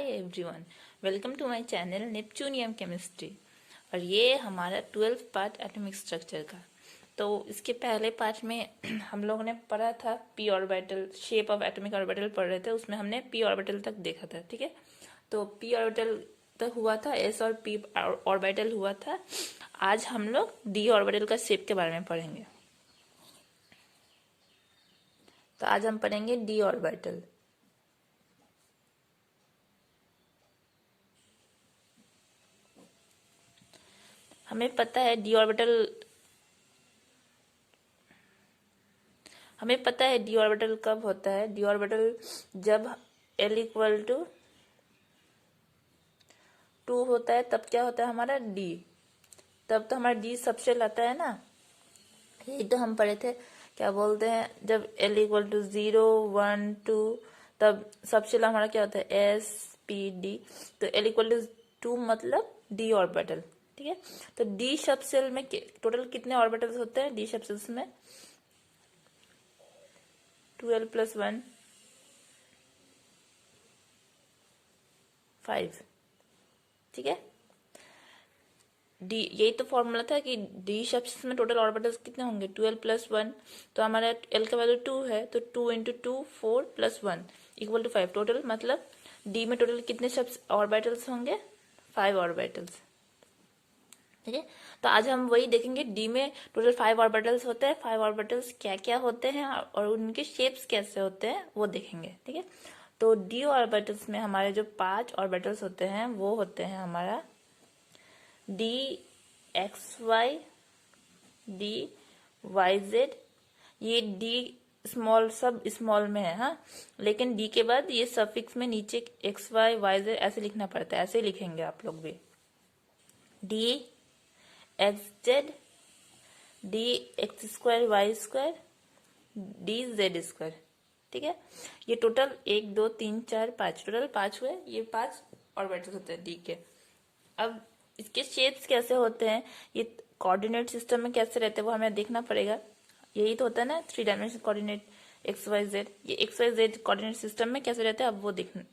Everyone, welcome to my channel neptunium chemistry. और ये हमारा 12th पार्ट एटॉमिक स्ट्रक्चर का। तो इसके पहले पार्ट में हम लोगों ने पढ़ा था P orbital, shape of atomic orbital पढ़ रहे थे, उसमें हमने पी ऑर्बिटल तक देखा था। ठीक है, तो पी ऑर्बिटल तक हुआ था, एस और पी ऑर्बिटल हुआ था। आज हम लोग डी ऑर्बिटल का शेप के बारे में पढ़ेंगे। तो आज हम पढ़ेंगे डी ऑर्बिटल। हमें पता है डी ऑर्बिटल कब होता है। डी ऑर्बिटल जब L इक्वल टू 2 होता है, तब क्या होता है हमारा डी। तब तो हमारा डी सबशेल आता है ना, यही तो हम पढ़े थे। क्या बोलते हैं, जब L इक्वल टू 0 1 2 तब सबशेल हमारा क्या होता है SPD। तो L इक्वल टू 2 मतलब डी ऑर्बिटल। ठीक है, तो डी सबशेल में टोटल कितने ऑर्बिटल्स होते हैं? डी सबशेल्स में 12 + 1 5। ठीक है, डी, यही तो फॉर्मूला था कि डी सबशेल्स में टोटल ऑर्बिटल्स कितने होंगे? 12 + 1। तो हमारा एल का वैल्यू 2 है, तो 2 × 2 4 + 1 = 5 टोटल। मतलब डी में टोटल कितने ऑर्बिटल्स होंगे? 5 ऑर्बिटल्स। ठीक है, तो आज हम वही देखेंगे। डी में टोटल 5 ऑर्बिटल्स होते हैं। 5 ऑर्बिटल्स क्या क्या होते हैं और उनके शेप्स कैसे होते हैं वो देखेंगे। ठीक है, तो डी ऑर्बिटल्स में हमारे जो 5 ऑर्बिटल्स होते हैं वो होते हैं हमारा DXY, DYZ। ये डी स्मॉल, सब स्मॉल में है, हाँ, लेकिन डी के बाद ये सफिक्स में नीचे XY YZ ऐसे लिखना पड़ता है। ऐसे लिखेंगे आप लोग भी। DXZ, DX² Y², DZ²। ठीक है, ये टोटल 1 2 3 4 5 टोटल 5 हुए। ये 5 ऑर्बिटल्स होते हैं डी के। अब इसके शेप्स कैसे होते हैं, ये कोऑर्डिनेट सिस्टम में कैसे रहते हैं वो हमें देखना पड़ेगा। यही तो होता है ना 3 डायमेंशनल कोऑर्डिनेट XYZ। ये XYZ कोऑर्डिनेट सिस्टम में कैसे रहते हैं अब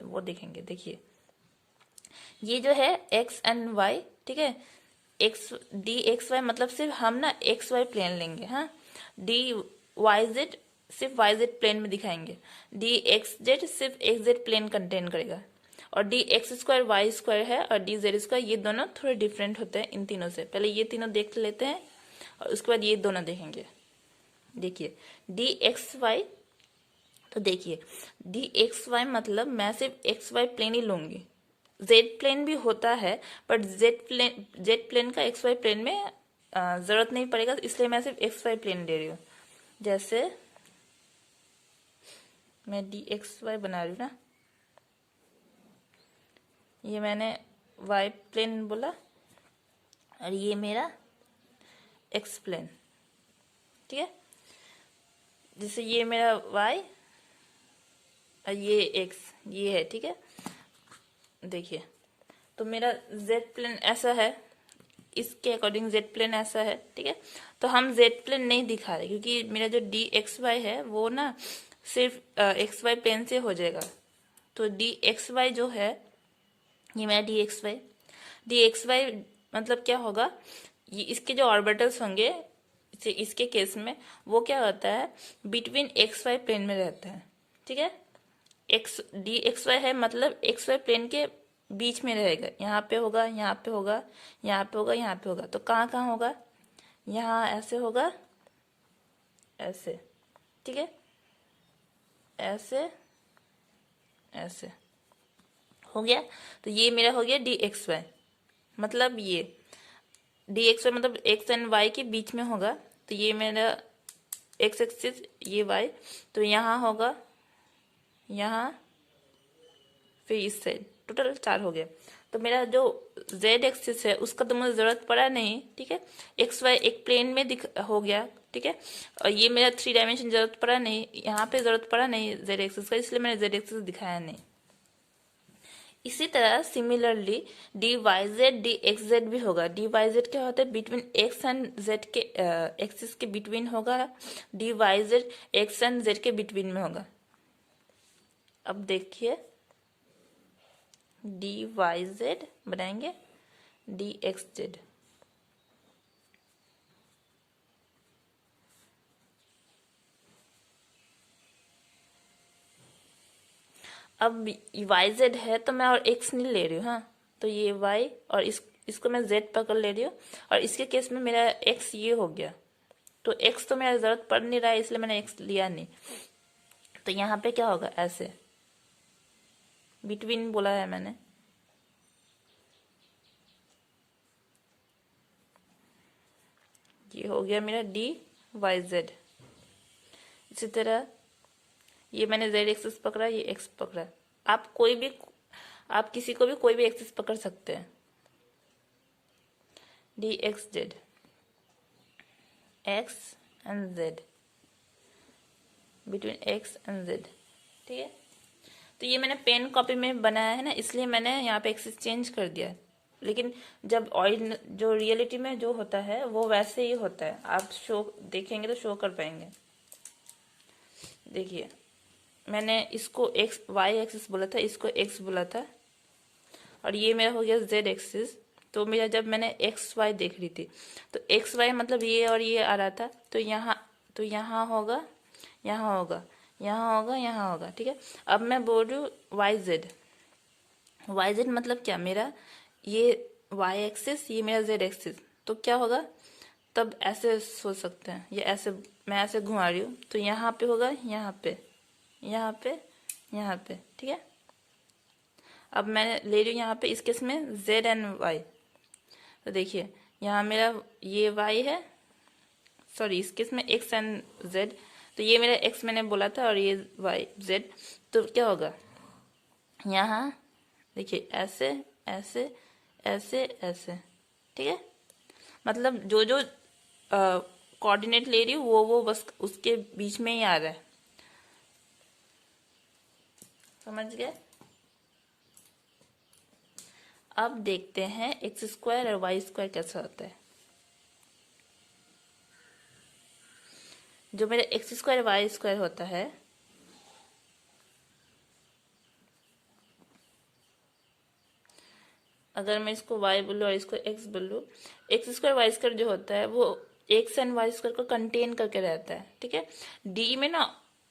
वो देखेंगे। देखिए, ये जो है X एंड Y, ठीक है, DXY मतलब सिर्फ हम ना XY प्लेन लेंगे, हाँ। DYZ सिर्फ YZ प्लेन में दिखाएंगे। DXZ सिर्फ XZ प्लेन कंटेन करेगा। और DX² Y² है और DZ², ये दोनों थोड़े डिफरेंट होते हैं इन तीनों से। पहले ये तीनों देख लेते हैं और उसके बाद ये दोनों देखेंगे। देखिए DXY, तो देखिए DXY मतलब मैं सिर्फ XY प्लेन ही लूंगी। Z प्लेन भी होता है, बट Z प्लेन का XY प्लेन में जरूरत नहीं पड़ेगा, इसलिए मैं सिर्फ XY प्लेन ले रही हूँ। जैसे मैं DXY बना रही हूँ ना, ये मैंने Y प्लेन बोला और ये मेरा X प्लेन। ठीक है, जैसे ये मेरा Y और ये X, ये है। ठीक है, देखिए, तो मेरा Z प्लेन ऐसा है, इसके अकॉर्डिंग Z प्लेन ऐसा है। ठीक है, तो हम Z प्लेन नहीं दिखा रहे क्योंकि मेरा जो DXY है वो ना सिर्फ XY प्लेन से हो जाएगा। तो DXY जो है, ये मेरा DXY मतलब क्या होगा, ये इसके जो ऑर्बिटल्स होंगे इसके केस में वो क्या होता है, बिटवीन XY प्लेन में रहता है। ठीक है, DXY है मतलब XY प्लेन के बीच में रहेगा। यहाँ पे होगा, यहाँ पे होगा, यहाँ पे होगा, यहाँ पे होगा। तो कहाँ कहाँ होगा? यहाँ ऐसे होगा, ऐसे। ठीक है, ऐसे ऐसे हो गया। तो ये मेरा हो गया DXY, मतलब ये DXY मतलब X एंड Y के बीच में होगा। तो ये मेरा X एक्सिस, ये Y, तो यहाँ होगा, यहाँ, फिर इस साइड, टोटल 4 हो गया। तो मेरा जो Z एक्सिस है उसका तो मुझे जरूरत पड़ा नहीं। ठीक है, XY एक प्लेन में हो गया। ठीक है, और ये मेरा 3 डायमेंशन जरूरत पड़ा नहीं, यहाँ पे जरूरत पड़ा नहीं Z एक्सिस का, इसलिए मैंने Z एक्सिस दिखाया नहीं। इसी तरह सिमिलरली DYZ DXZ भी होगा। DYZ क्या होता है, बिटवीन X एंड Z के एक्सिस के बिटवीन होगा। DYZ X एंड Z के बिटवीन में होगा। अब देखिए डी वाई जेड बनाएंगे डी एक्स जेड। अब वाई जेड है तो मैं और एक्स नहीं ले रही हूँ, हाँ, तो ये वाई और इसको मैं जेड पकड़ ले रही हूँ, और इसके केस में मेरा एक्स ये हो गया, तो एक्स तो मेरा जरूरत पड़ नहीं रहा है इसलिए मैंने एक्स लिया नहीं। तो यहाँ पे क्या होगा, ऐसे बिटवीन बोला है मैंने, ये हो गया मेरा डी वाई जेड। इसी तरह ये मैंने जेड एक्सिस पकड़ा, ये एक्स पकड़ा। आप किसी को भी कोई भी एक्सिस पकड़ सकते हैं। D X Z, x and Z, between x and Z, ठीक है। तो ये मैंने पेन कॉपी में बनाया है ना, इसलिए मैंने यहाँ पे एक्सिस चेंज कर दिया है, लेकिन जब ऑरिजिनल जो रियलिटी में जो होता है वो वैसे ही होता है। आप शो देखेंगे तो शो कर पाएंगे। देखिए, मैंने इसको एक्स वाई एक्सिस बोला था, इसको एक्स बोला था, और ये मेरा हो गया जेड एक्सिस। तो मेरा जब मैंने एक्स वाई देख रही थी तो एक्स वाई मतलब ये और ये आ रहा था, तो यहाँ होगा, यहाँ होगा, यहाँ होगा, यहाँ होगा, ठीक है। अब मैं बोल रही हूँ वाई जेड। वाई जेड मतलब क्या, मेरा ये वाई एक्सिस, ये मेरा जेड एक्सिस, तो क्या होगा, तब ऐसे सोच सकते हैं, ये ऐसे मैं ऐसे घुमा रही हूँ तो यहाँ पे होगा, यहाँ पे, यहाँ पे, यहाँ पे, ठीक है। अब मैं ले रही हूँ यहाँ पे इस केस में जेड एंड वाई, तो देखिए यहाँ मेरा ये वाई है, सॉरी इस केस में एक्स एंड जेड, तो ये मेरा एक्स मैंने बोला था और ये वाई जेड, तो क्या होगा, यहाँ देखिए ऐसे ऐसे ऐसे ऐसे, ठीक है। मतलब जो जो कोऑर्डिनेट ले रही हूँ वो बस उसके बीच में ही आ रहा है, समझ गए। अब देखते हैं एक्स स्क्वायर और वाई स्क्वायर कैसा होता है। जो मेरा एक्स स्क्वायर वाई स्क्वायर होता है, अगर मैं इसको y बोलूँ और इसको x बोलूँ, एक्स स्क्वायर वाई स्क्वायर जो होता है वो एक्स एंड वाई स्क्वायर को कंटेन करके रहता है, ठीक है। डी में ना,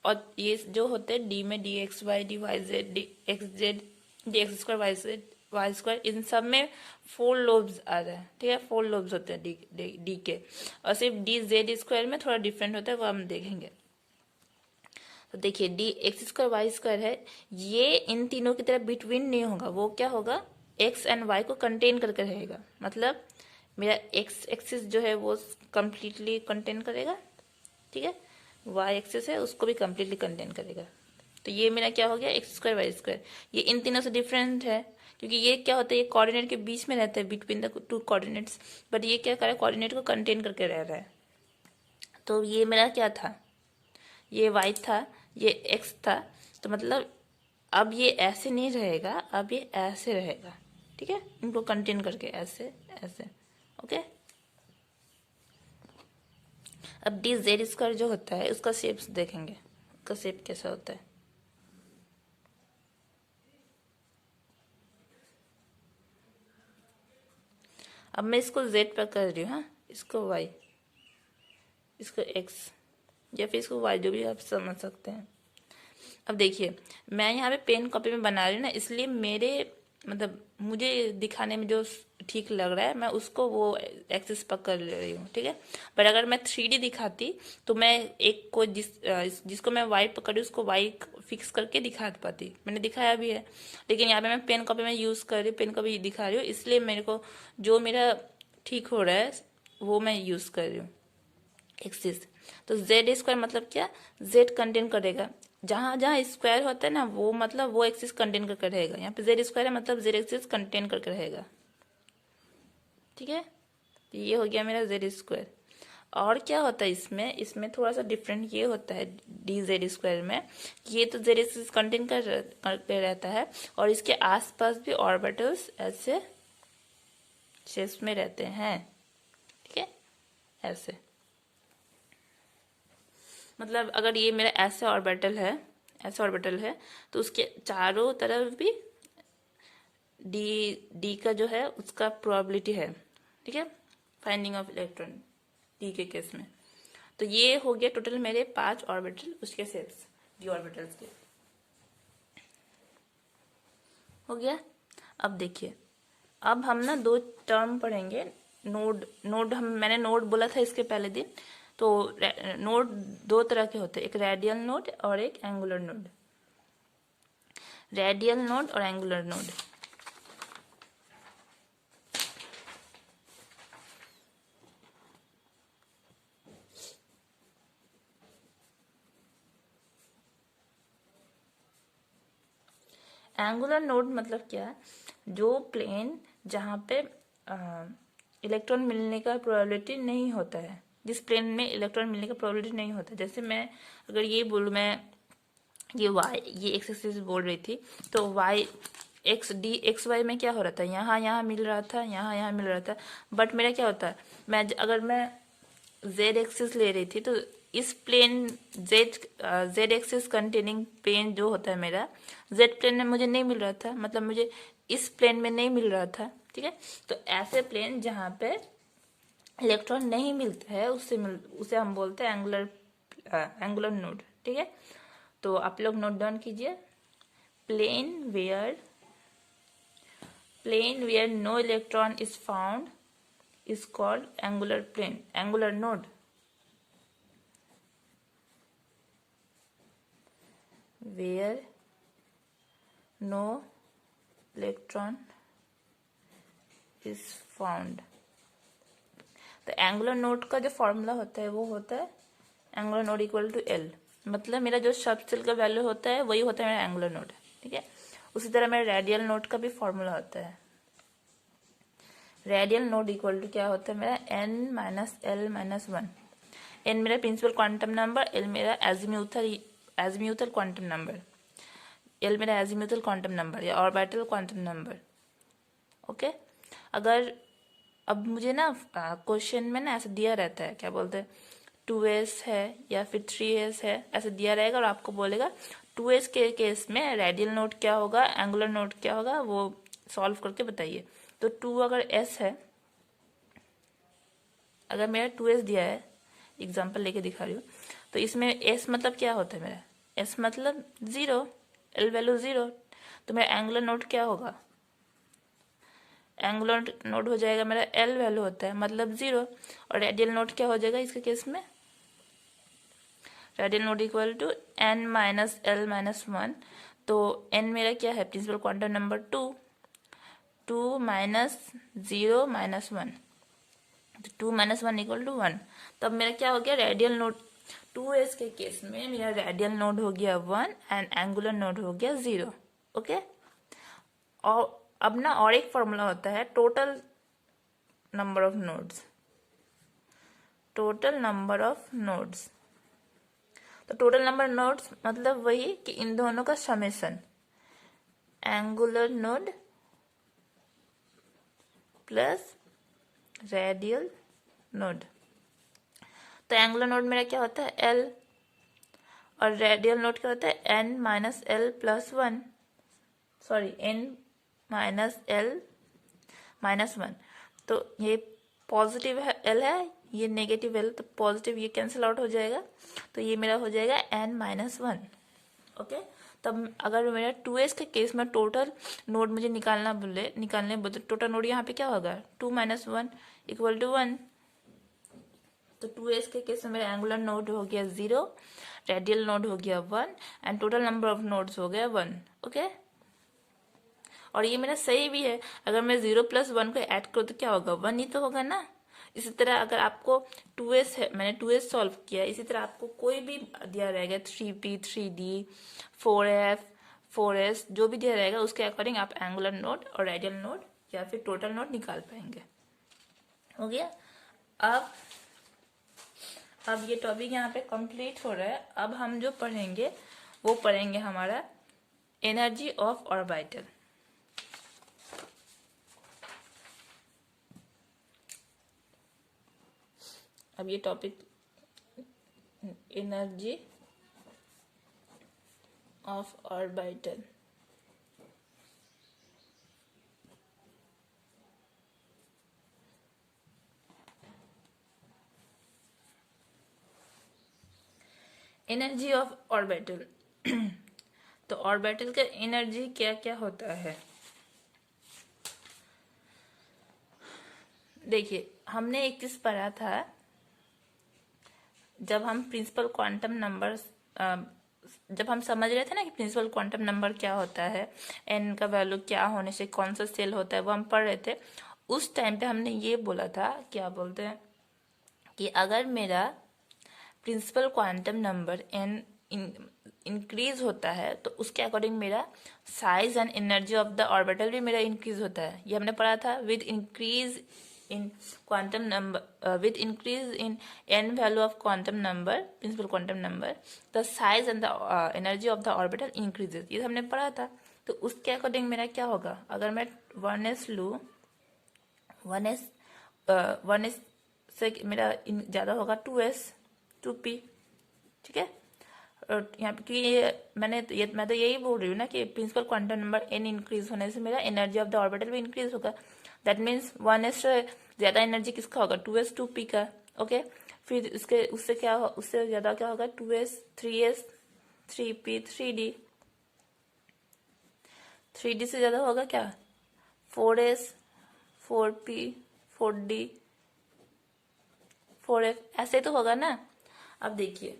और ये जो होते हैं डी में D X Y D Y Z D X Z D x square Y Z Y square, इन सब में 4 लोब्स आ रहा है, ठीक है। 4 लोब्स होते हैं डी के, और सिर्फ डी जेड स्क्वायर में थोड़ा डिफरेंट होता है, वो हम देखेंगे। तो देखिए d x square y square है, ये इन तीनों की तरह बिटवीन नहीं होगा, वो क्या होगा, एक्स एंड वाई को कंटेन करके रहेगा। मतलब मेरा एक्स एक्सिस जो है वो कंप्लीटली कंटेन करेगा, ठीक है। वाई एक्सिस है उसको भी कंप्लीटली कंटेन करेगा। तो ये मेरा क्या हो गया, एक्स स्क्वायर वाई स्क्वायर। ये इन तीनों से डिफरेंट है, क्योंकि ये क्या होता है, ये कोऑर्डिनेट के बीच में रहता है, between the two coordinates, but ये क्या कर रहा है, कोऑर्डिनेट को कंटेन करके रह रहा है। तो ये मेरा क्या था, ये y था, ये x था, तो मतलब अब ये ऐसे नहीं रहेगा, अब ये ऐसे रहेगा, ठीक है। इनको कंटेन करके ऐसे ऐसे, ओके। अब डी जेड स्क्वायर जो होता है उसका शेप देखेंगे, उसका शेप कैसा होता है। अब मैं इसको z पर कर रही हूँ, हाँ, इसको y, इसको x, या फिर इसको y, जो भी आप समझ सकते हैं। अब देखिए मैं यहाँ पे पेन कॉपी में बना रही हूँ ना, इसलिए मेरे मतलब मुझे दिखाने में जो ठीक लग रहा है मैं उसको वो एक्सिस पकड़ ले रही हूँ, ठीक है। पर अगर मैं 3D दिखाती तो मैं एक को जिसको मैं वाई पकड़ी उसको वाई फिक्स करके दिखा पाती, मैंने दिखाया भी है। लेकिन यहाँ पे मैं पेन कॉपी में यूज़ कर रही हूँ, पेन कॉपी दिखा रही हूँ, इसलिए मेरे को जो मेरा ठीक हो रहा है वो मैं यूज़ कर रही हूँ एक्सिस। तो जेड स्क्वायर मतलब क्या, जेड कंटेन करेगा, जहां जहां स्क्वायर होता है ना वो मतलब वो एक्सिस कंटेन करके रहेगा। यहाँ पे जेड स्क्वायर है मतलब जेड एक्सिस कंटेन करके रहेगा, ठीक है। तो ये हो गया मेरा जेड स्क्वायर। और क्या होता है इसमें, इसमें थोड़ा सा डिफरेंट ये होता है डी जेड स्क्वायर में, ये तो जेड एक्सिस कंटेन करके रहता है और इसके आसपास भी ऑर्बिटल्स ऐसे शेप्स में रहते हैं, ठीक है, ऐसे। मतलब अगर ये मेरा ऐसे ऑर्बिटल है, ऐसे ऑर्बिटल है, तो उसके चारों तरफ भी डी का जो है उसका प्रोबेबिलिटी है, ठीक है, फाइंडिंग ऑफ इलेक्ट्रॉन डी के केस में। तो ये हो गया टोटल मेरे 5 ऑर्बिटल, उसके शेप्स डी ऑर्बिटल्स के हो गया। अब देखिए, अब हम ना 2 टर्म पढ़ेंगे। नोड मैंने नोड बोला था इसके पहले दिन। तो नोड 2 तरह के होते हैं, एक रेडियल नोड और एक एंगुलर नोड। रेडियल नोड और एंगुलर नोड। एंगुलर नोड मतलब क्या है, जो प्लेन जहाँ पे इलेक्ट्रॉन मिलने का प्रोबेबिलिटी नहीं होता है, जिस प्लेन में इलेक्ट्रॉन मिलने का प्रोबेबिलिटी नहीं होता। जैसे मैं अगर ये बोलूँ, मैं ये वाई, ये एक्स एक्सिस बोल रही थी, तो वाई एक्स वाई में क्या हो रहा था, यहाँ मिल रहा था, यहाँ मिल रहा था। बट मेरा क्या होता है, अगर मैं जेड एक्सिस ले रही थी, तो इस plane z axis containing plane जो होता है मेरा, जेड प्लेन में मुझे नहीं मिल रहा था, मतलब मुझे इस प्लेन में नहीं मिल रहा था, ठीक है। तो ऐसे प्लेन जहाँ पे इलेक्ट्रॉन नहीं मिलता है उसे हम बोलते हैं एंगुलर नोड, ठीक है। तो आप लोग नोट डाउन कीजिए, plane where no electron is found is called angular node. Where no electron is found. तो एंगुलर नोड का जो फॉर्मूला होता है वो होता है angular node equal to l. मतलब मेरा जो सबसेल का वैल्यू होता है वही होता है मेरा एंगुलर नोड, ठीक है। उसी तरह मेरा रेडियल नोड का भी फॉर्मूला होता है। रेडियल नोड इक्वल टू क्या होता है मेरा, n minus l minus 1। n मेरा प्रिंसिपल क्वांटम नंबर, l मेरा एजीम्यूथल क्वांटम नंबर, l मेरा एजीम्यूथल क्वांटम नंबर या ऑर्बिटल क्वांटम नंबर, ओके। अगर अब मुझे ना क्वेश्चन में ना ऐसे दिया रहता है, क्या बोलते हैं, 2s है या फिर 3s है, ऐसे दिया रहेगा और आपको बोलेगा 2s के केस में रेडियल नोड क्या होगा, एंगुलर नोड क्या होगा, वो सॉल्व करके बताइए। तो 2 अगर s है, अगर मेरा 2s दिया है, एग्जांपल लेके दिखा रही हूँ, तो इसमें s मतलब क्या होता है मेरा, s मतलब 0, l वैल्यू 0। तो मेरा एंगुलर नोड क्या होगा, एंगुलर नोड हो जाएगा मेरा l वैल्यू होता है मतलब 0। और रेडियल नोड क्या हो जाएगा इसके केस में, radial node equal to n minus l minus 1। तो n मेरा क्या है, principal quantum number 2 minus 0 minus 1, तो 2 माइनस 1 इक्वल टू 1। तब मेरा क्या हो गया, रेडियल नोड 2s के केस में मेरा रेडियल नोड हो गया 1 एंड एंगुलर नोड हो गया 0, ओके। और अब ना और एक फॉर्मूला होता है total number of nodes, total number of nodes. तो टोटल नंबर नोड्स मतलब वही कि इन दोनों का summation, angular node plus radial node. तो एंगुलर नोड मेरा क्या होता है L, और रेडियल नोड क्या होता है n minus L plus 1, sorry n minus l minus 1। तो ये पॉजिटिव है L है, ये नेगेटिव L, तो पॉजिटिव ये कैंसिल आउट हो जाएगा, तो ये मेरा हो जाएगा n माइनस 1, ओके। तब अगर मेरा 2s के केस में टोटल नोड मुझे निकालने बोले, टोटल नोड यहाँ पे क्या होगा, 2 माइनस 1 इक्वल टू 1। तो 2s के केस में मेरा एंगुलर नोड हो गया 0, रेडियल नोड हो गया 1 and total number of nodes हो गया 1, ओके। और ये मेरा सही भी है, अगर मैं 0 प्लस 1 को ऐड करूँ तो क्या होगा, 1 ही तो होगा ना। इसी तरह अगर आपको 2s है, मैंने 2s सॉल्व किया, इसी तरह आपको कोई भी दिया रहेगा 3p 3d 4f 4s जो भी दिया रहेगा उसके अकॉर्डिंग आप एंगुलर नोड और रेडियल नोड या फिर टोटल नोड निकाल पाएंगे, हो गया। अब ये टॉपिक यहाँ पे कंप्लीट हो रहा है। अब हम जो पढ़ेंगे वो पढ़ेंगे हमारा एनर्जी ऑफ ऑर्बिटल। अब ये topic energy of orbital, energy of orbital. तो ऑर्बिटल का एनर्जी क्या क्या होता है, देखिए हमने एक चीज पढ़ा था जब हम प्रिंसिपल क्वांटम नंबर, जब हम समझ रहे थे ना कि प्रिंसिपल क्वांटम नंबर क्या होता है, एन का वैल्यू क्या होने से कौन सा सेल होता है, वो हम पढ़ रहे थे। उस टाइम पे हमने ये बोला था, क्या बोलते हैं, कि अगर मेरा principal quantum number n increase होता है तो उसके अकॉर्डिंग मेरा size and energy of the orbital भी मेरा इंक्रीज होता है। ये हमने पढ़ा था। With increase in quantum number, with increase in n value of quantum number, principal quantum number, the size and the energy of the orbital increases। ये हमने पढ़ा था। तो उसके अकॉर्डिंग मेरा क्या होगा, अगर मैं 1s लूँ, 1s से मेरा ज़्यादा होगा 2s 2p, ठीक है। और यहाँ पे क्योंकि मैं तो यही बोल रही हूँ ना कि principal quantum number n increase होने से मेरा एनर्जी ऑफ द ऑर्बिटल भी इंक्रीज होगा। दैट मीन्स 1s से ज़्यादा एनर्जी किसका होगा, 2s 2p का। ओके, फिर उससे उससे ज़्यादा क्या होगा, 2s 3s 3p 3d, 3d से ज़्यादा होगा क्या, 4s 4p 4d 4f, ऐसे तो होगा ना। अब देखिए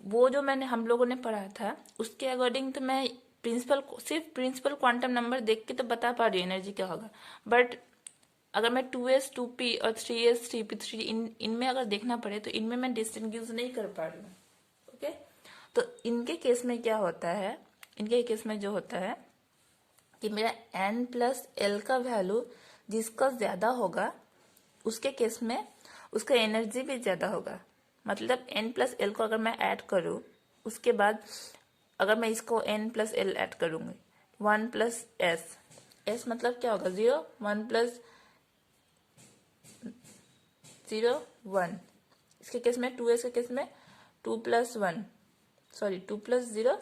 वो जो हम लोगों ने पढ़ा था उसके अकॉर्डिंग तो मैं सिर्फ प्रिंसिपल क्वांटम नंबर देख के तो बता पा रही हूँ एनर्जी क्या होगा। बट अगर मैं 2s 2p और 3s 3p 3 इनमें अगर देखना पड़े तो इनमें मैं डिस्टिंग्विश नहीं कर पा रही हूँ। ओके, तो इनके केस में क्या होता है, इनके केस में जो होता है कि मेरा n+l का वैल्यू जिसका ज्यादा होगा उसके केस में उसका एनर्जी भी ज्यादा होगा। मतलब n+l को अगर मैं ऐड करूँ, उसके बाद अगर मैं इसको n+l ऐड करूँगी, 1+s, s मतलब क्या होगा 0, 1+0 1, इसके केस में 2s के केस में 2+1, सॉरी 2+0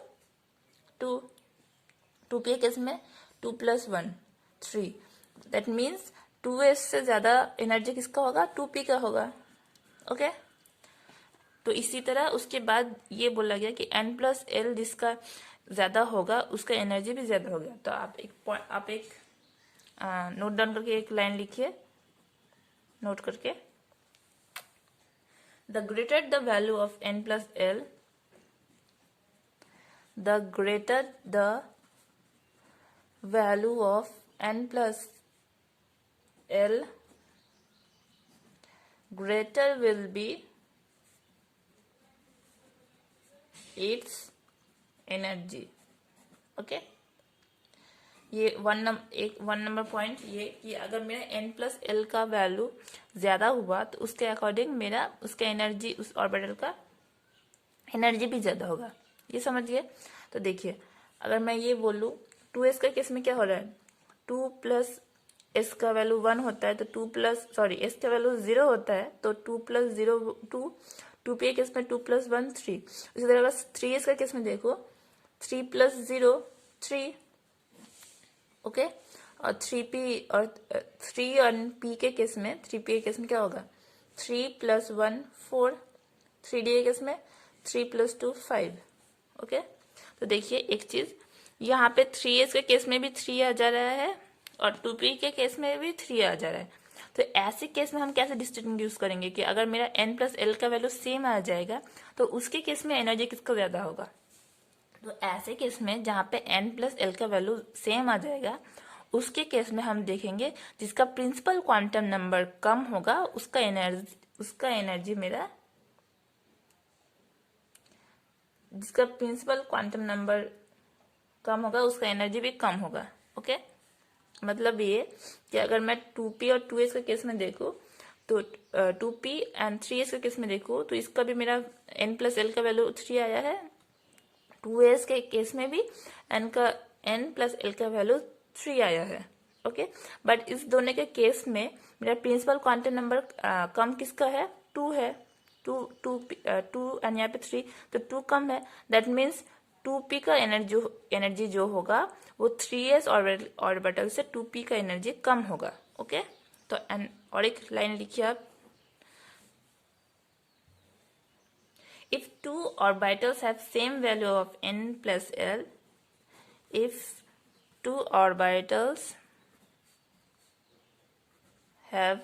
2, 2p के केस में 2+1 3। दैट मीन्स 2s से ज्यादा एनर्जी किसका होगा, 2p का होगा। ओके, तो इसी तरह उसके बाद ये बोला गया कि n+l जिसका ज्यादा होगा उसका एनर्जी भी ज्यादा होगा। तो आप एक नोट डाउन करके एक लाइन लिखिए, नोट करके, the greater the value of n+l, the greater the value of n+l, greater will be its energy। Okay, ये वन नंबर पॉइंट ये कि अगर मेरा n+l का वैल्यू ज्यादा हुआ तो उसके अकॉर्डिंग मेरा उसका एनर्जी, उस ऑर्बिटल का एनर्जी भी ज्यादा होगा। ये समझिए। तो देखिए अगर मैं ये बोलूँ 2s का केस में क्या हो रहा है, 2+s का वैल्यू 1 होता है तो s का वैल्यू 0 होता है तो 2+0 2, 2p के केस में 2+1 3। उसी तरह 3s का केस में देखो 3+0 3। ओके, और 3p और 3 और p के केस में 3p के केस में क्या होगा, 3+1 4, 3d के केस में 3+2 5। ओके, तो देखिए एक चीज यहाँ पे 3s के केस में भी 3 आ जा रहा है और 2p के केस में भी 3 आ जा रहा है। तो ऐसे केस में हम कैसे डिस्टिंग्विश करेंगे कि अगर मेरा n+l का वैल्यू सेम आ जाएगा तो उसके केस में एनर्जी किसका ज्यादा होगा। तो ऐसे केस में जहाँ पे n+l का वैल्यू सेम आ जाएगा उसके केस में हम देखेंगे जिसका प्रिंसिपल क्वांटम नंबर कम होगा उसका एनर्जी मेरा, जिसका प्रिंसिपल क्वांटम नंबर कम होगा उसका एनर्जी भी कम होगा। ओके, मतलब ये कि अगर मैं 2p और 2s के केस में देखूं तो 2p एंड 3s के केस में देखूं तो इसका भी मेरा n+l का वैल्यू 3 आया है, 2s के केस में भी n+l का वैल्यू 3 आया है। ओके, बट इस दोनों के केस में मेरा प्रिंसिपल क्वांटम नंबर कम किसका है, 2 है, 2 एंड यहाँ पे 3 तो 2 कम है। दैट मीन्स 2p का एनर्जी जो होगा वो 3s ऑर्बिटल से 2p का एनर्जी कम होगा। ओके, तो और एक लाइन लिखिए आप, If two orbitals have same value of n plus l, if two orbitals have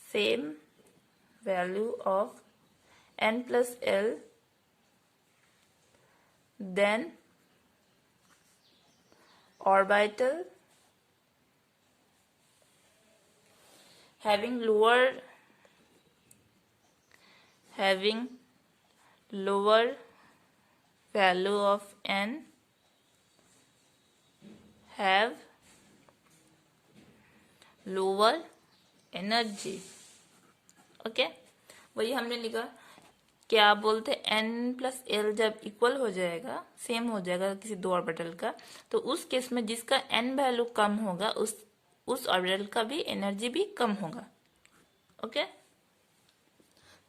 same value of n plus l, then orbital having lower value of n have lower energy. Okay, वही हमने लिखा। क्या बोलते हैं, n plus L जब equal हो जाएगा, same हो जाएगा किसी दो ऑर्बिटल का, तो उस केस में जिसका n वैल्यू कम होगा उस ऑर्बिटल का भी एनर्जी भी कम होगा। ओके,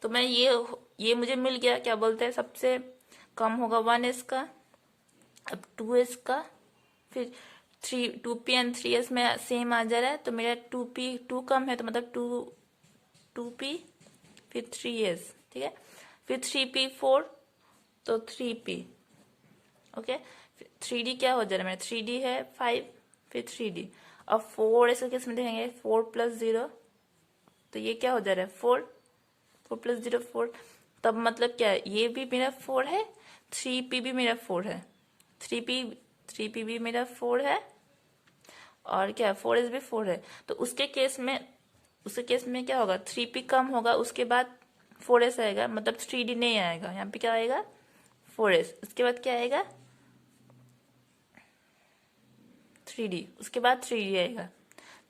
तो मैं ये मुझे मिल गया। क्या बोलते हैं, सबसे कम होगा 1s का, अब 2s का, फिर 2p एंड 3s में सेम आ जा रहा है, तो मेरा 2 कम है, तो मतलब 2p फिर 3s, ठीक है, फिर 3p 4, तो 3p। ओके, 3d क्या हो जा रहा है मेरा, 3d है 5, फिर 3d। अब 4s केस में देखेंगे, 4 प्लस 0, तो ये क्या हो जा रहा है 4 प्लस 0 4, तब मतलब क्या है, ये भी मेरा 4 है, 3p भी मेरा 4 है, 3p भी मेरा 4 है, और क्या 4s भी 4 है। तो उसके केस में क्या होगा, 3p कम होगा, उसके बाद 4s आएगा, मतलब 3d नहीं आएगा, यहाँ पे क्या आएगा 4s, उसके बाद क्या आएगा 3d, उसके बाद 3d आएगा,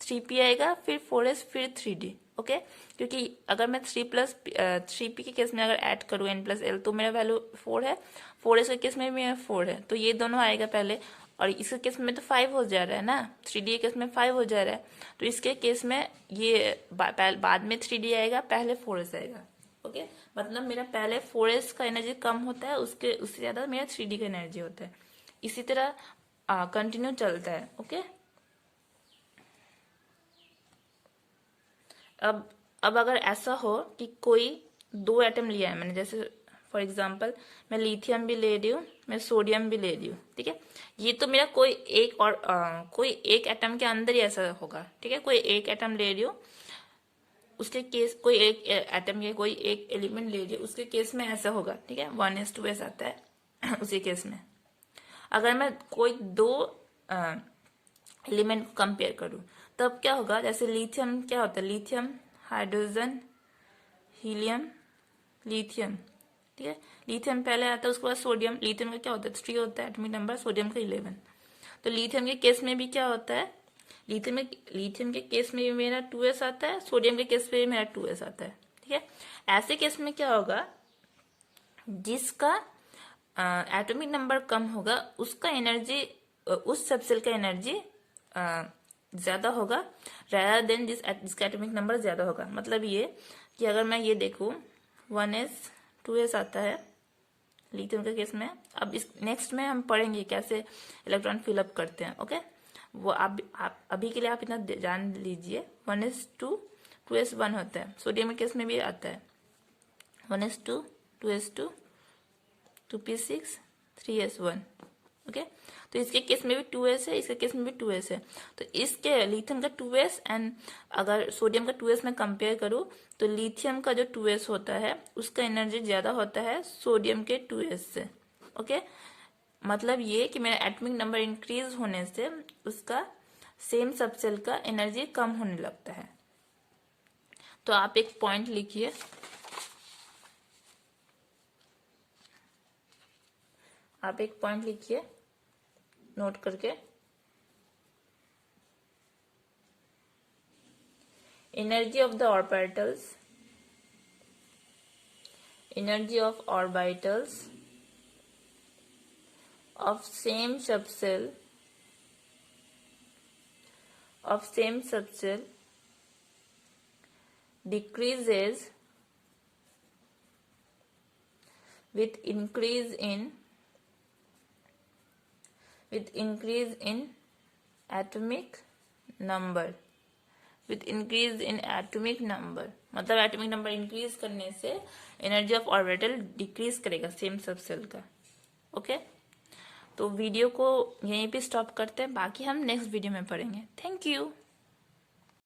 3p आएगा, फिर 4s, फिर 3d। ओके, क्योंकि अगर मैं 3p के केस में अगर ऐड करूँ n प्लस एल, तो मेरा वैल्यू 4 है, 4s के केस में भी मेरा 4 है, तो ये दोनों आएगा पहले, और इसके केस में तो 5 हो जा रहा है ना, 3d के केस में 5 हो जा रहा है, तो इसके केस में ये बाद में 3d आएगा, पहले 4s आएगा। ओके, मतलब मेरा पहले 4s का एनर्जी कम होता है, उससे ज्यादा मेरा 3d का एनर्जी होता है, इसी तरह कंटिन्यू चलता है। ओके, अब अगर ऐसा हो कि कोई दो एटम लिया है मैंने, जैसे फॉर एग्जांपल मैं लिथियम भी ले रही हूँ, मैं सोडियम भी ले रही हूँ, ठीक है, ये तो मेरा कोई एक एटम के अंदर ही ऐसा होगा, ठीक है, कोई एक एटम ले रही हूँ, उसके केस कोई एक एटम या कोई एक एलिमेंट ले रही हूँ, उसके केस में ऐसा होगा, ठीक है, 1s2s आता है उसी केस में। अगर मैं कोई दो एलिमेंट को कंपेयर करूं, तब क्या होगा, जैसे लिथियम क्या होता है, लिथियम हाइड्रोजन हीलियम लिथियम, ठीक है, लिथियम पहले आता है, उसके बाद सोडियम, लिथियम का क्या होता है 3 होता है एटॉमिक नंबर, सोडियम का 11। तो लिथियम के केस में भी क्या होता है, लिथियम के केस में भी मेरा 2s आता है, सोडियम के केस में भी मेरा 2s आता है, ठीक है। ऐसे केस में क्या होगा, जिसका एटॉमिक नंबर कम होगा उसका एनर्जी, उस सबसेल का एनर्जी ज्यादा होगा, rather देन जिसका एटॉमिक नंबर ज्यादा होगा। मतलब ये कि अगर मैं ये देखूं 1s 2s आता है लिथियम के केस में, अब इस नेक्स्ट में हम पढ़ेंगे कैसे इलेक्ट्रॉन फिलअप करते हैं। ओके, वो आप अभी के लिए आप इतना जान लीजिए, 1s 2 2s 1 होता है, सोडियम के केस में भी आता है 1s 2 2s 2 2p6 3s1। Okay, तो इसके केस में भी 2s है, इसके केस में भी 2s है, तो इसके लिथियम का 2s एंड अगर सोडियम का 2s में कंपेयर करूं, तो लिथियम का जो 2s होता है उसका एनर्जी ज्यादा होता है सोडियम के 2s से। ओके, मतलब ये कि मेरा एटॉमिक नंबर इंक्रीज होने से उसका सेम सबसेल का एनर्जी कम होने लगता है। तो आप एक पॉइंट लिखिए, नोट करके, energy of orbitals of same subcell decreases with increase in atomic number, with increase in atomic number, मतलब एटॉमिक नंबर इंक्रीज करने से एनर्जी ऑफ ऑर्बिटल डिक्रीज करेगा सेम सब सेल का। ओके, तो वीडियो को यहीं पे स्टॉप करते हैं, बाकी हम नेक्स्ट वीडियो में पढ़ेंगे। Thank you.